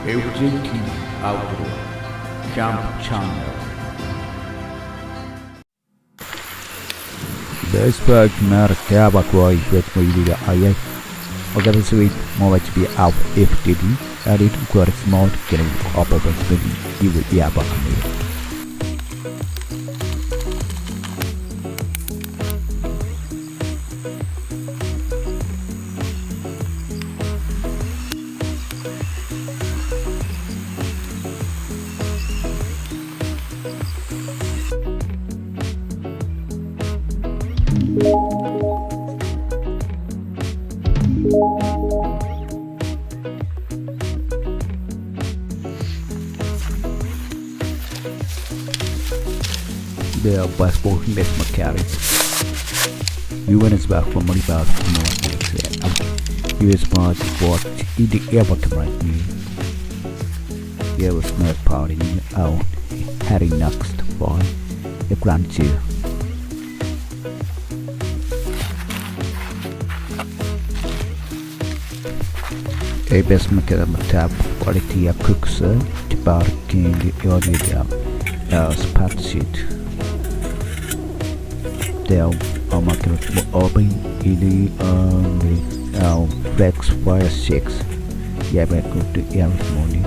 Eugene Outdoor Camp Channel. Desperate merkaba koi wet moidiga ayai. Ogaba sweet mowa to be out if diddy. Added quite small getting up of a spinning. You would be about me. The passport less mechanic. UN is back from money back from no US party what in the airport right me. There was no party out Harry next boy the grand cheer. A best mechanic tap quality of cooks to bar king audio as pat sheet. Del Amaker Open Ili Flex Fire 6 Yabba could do every morning.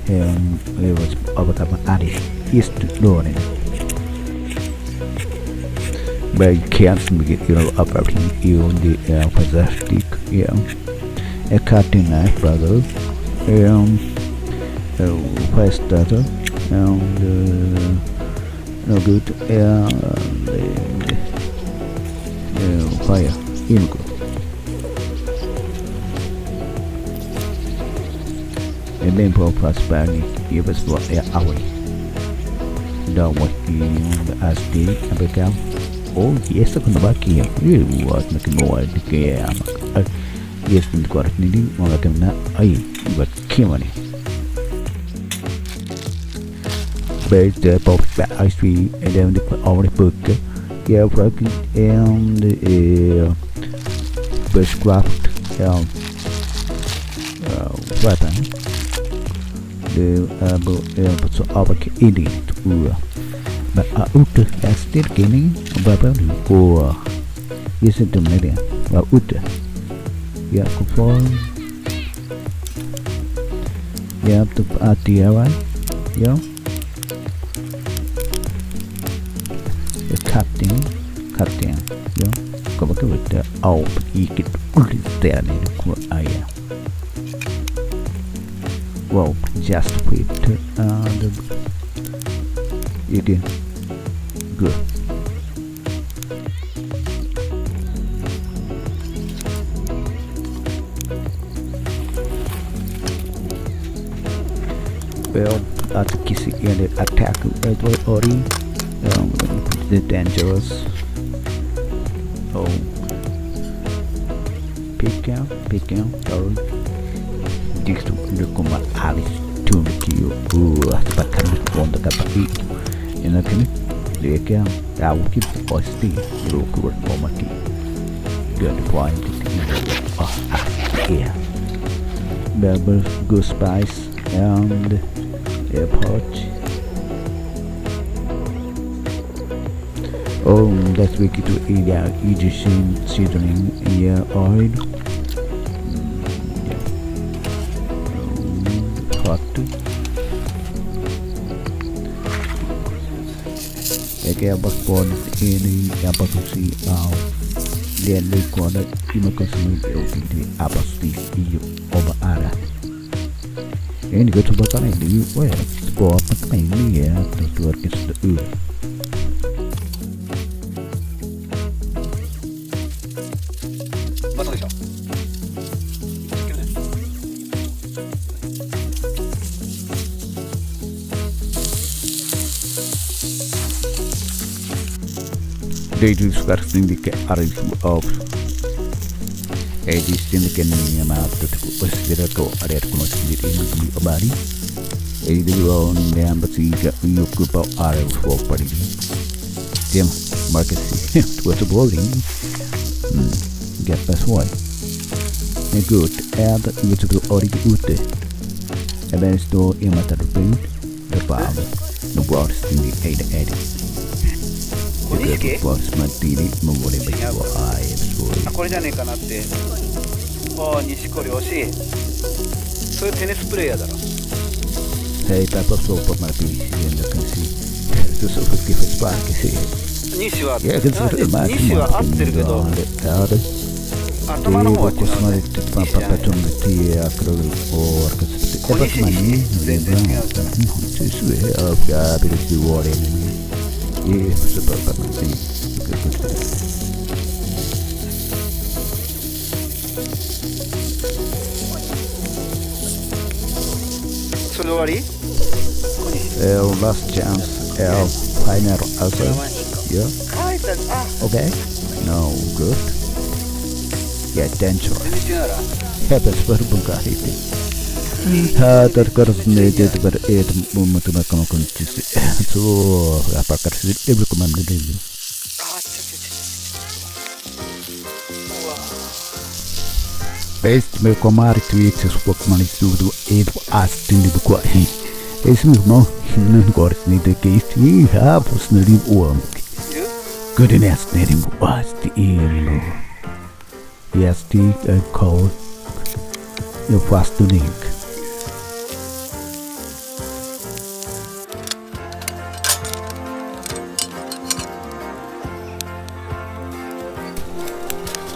It was over the Adi East Learning. But you can't make it, about you on the fantastic, a cutting knife, brother, first starter, and no good, fire, ingo. And then for prosperity, give us what they are away. Don't what you as the become. Oh, yes, I can back here. You was making more the game. Yes, in the court needing more like him now. I got Kimani. But the pop back ice tree and then the already book. Yeah, broken and the bushcraft weapon. The puts over Indian to but out as still gaining weapon or is it the media? Well, yeah, for yeah, to at the area, yeah. Cutting, yeah. Come back with the out, you get only there in the area. Well, just wait, you did good. Well, at the kissing and attack with Ori. The dangerous. Oh, pick out, or just to come at Alice to make you but can want the capacity. And I can take out. I will keep the voice the local moment. Good point. Yeah. Berber, goose spice, and airport. Oh, that's wicked to eat out Egyptian seasoning, yeah, oil. Hot. I was born in the Abacusi, then they called it Imacosmi the Abasti over Ara. And you go to Bacana, you wear sport, but mainly, yeah, to work against the earth. They do scarcely indicate of a distinct amount that was the go at the in the body. A little on the embassy you could about RF for party. Tim Marcus was a bowling. Get that's why. Good, and you to go already ute. Events to immaterial the bomb, the words in the 880. 小錦 words matiri memulai berjuang air あ、これじゃねえかなって。ああ、錦織惜しい。そういうテニスプレーヤーだろ。Hey, Papa Sopa mati yang dah kasi. Itu sopa kita sepak kasi. 西は、Ya, kan sudah mati. 西は合ってるけど、 Ada. 頭の方は違 Fokus う mari ね。 tu papa pacung mati akro or kasi. Apa mani? Lebih sesuai apa bila diwar ini. Ye, sebab apa mati. それで終わり？ Last chance, final answer. Yeah. 書いてある。あ、 Okay. No, good. Ya, danger. 全然違うな。 Hebat berbuka itu. Terkeras meja itu memutuma kamu kunci. So, apa kerja ibu kemana dulu? あ、うわ。 Best meu comar tweets supok manis tudo itu astin di buku ini. Esse meu irmão não gosta nem de que isso e rapos no livro o homem. Goodness nele asti ele. E asti call eu faço do link.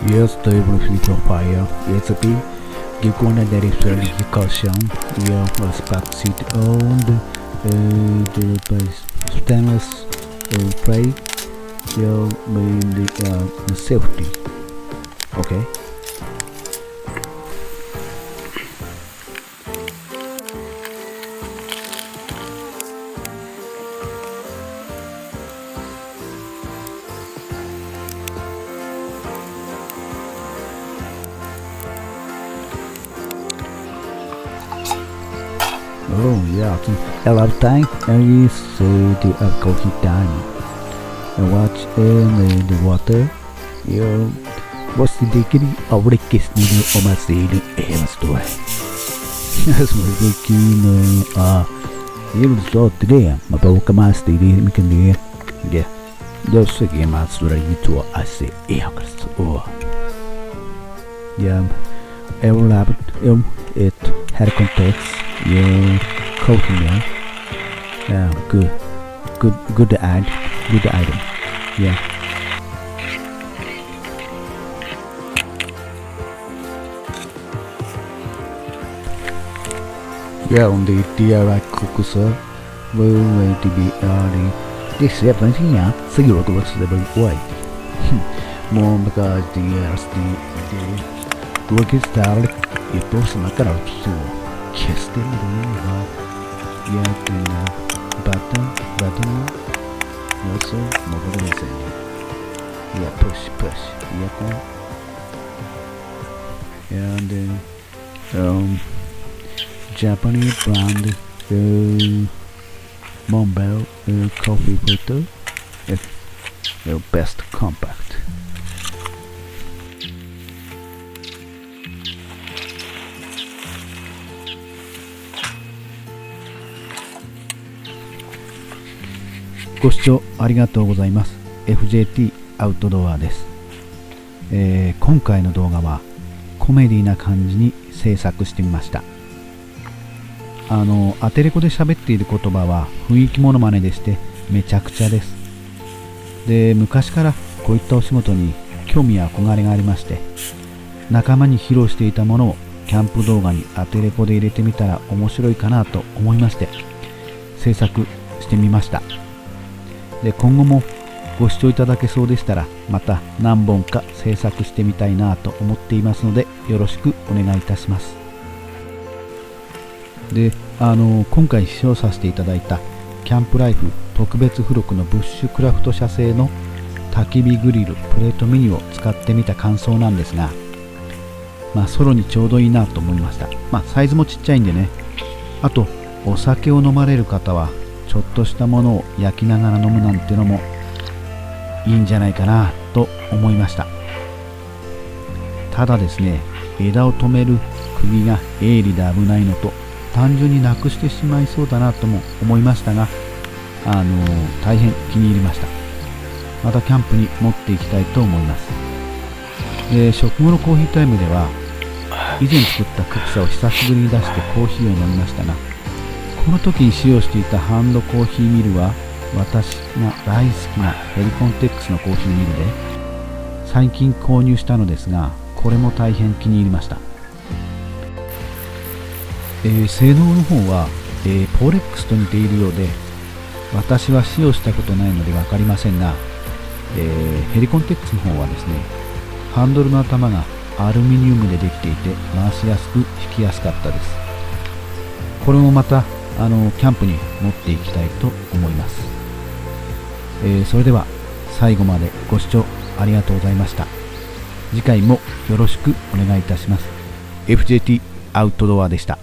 Yes, the evolution of fire. Yes, okay. You gonna let it really caution. You respect it on the stainless plate. You mean the safety. Okay. Oh yeah, a lot of time and is the coffee time. And watch the water. You watch the degree of the kiss needle on my city and story. As we're looking, you saw today, my book master didn't can hear. Yeah, those again, master, you two, I say, yeah, every rabbit, it had context. Yeah, coating there. Yeah, good ad, good item. Yeah. Yeah, on the DIY cooker will to be this everything now. So you're going to the way. More because the work is started. It was not a so. Kissed in yet in button also mobile yeah push yeah and Japanese brand Montbell coffee filter best compact.ご視聴ありがとうございます。 FJT アウトドアです。今回の動画はコメディな感じに制作してみました。アテレコで喋っている言葉は雰囲気モノマネでしてめちゃくちゃです。で、昔からこういったお仕事に興味や憧れがありまして、仲間に披露していたものをキャンプ動画にアテレコで入れてみたら面白いかなと思いまして制作してみました。で、今後もご視聴いただけそうでしたらまた何本か制作してみたいなと思っていますのでよろしくお願いいたします。で、今回使用させていただいたキャンプライフ特別付録のブッシュクラフト社製の焚き火グリルプレートミニを使ってみた感想なんですが、ソロにちょうどいいなと思いました。サイズもちっちゃいんでね。あとお酒を飲まれる方はちょっとしたものを焼きながら飲むなんてのもいいんじゃないかなと思いました。ただですね、枝を止める釘が鋭利で危ないのと単純になくしてしまいそうだなとも思いましたが、大変気に入りました。またキャンプに持っていきたいと思います。食後のコーヒータイムでは以前作ったククサを久しぶりに出してコーヒーを飲みましたが、この時に使用していたハンドコーヒーミルは私が大好きなヘリコンテックスのコーヒーミルで最近購入したのですが、これも大変気に入りました。性能の方は、ポーレックスと似ているようで、私は使用したことないので分かりませんが、ヘリコンテックスの方はですね、ハンドルの頭がアルミニウムでできていて回しやすく引きやすかったです。これもまたキャンプに持っていきたいと思います。それでは最後までご視聴ありがとうございました。次回もよろしくお願いいたします。FJT アウトドアでした。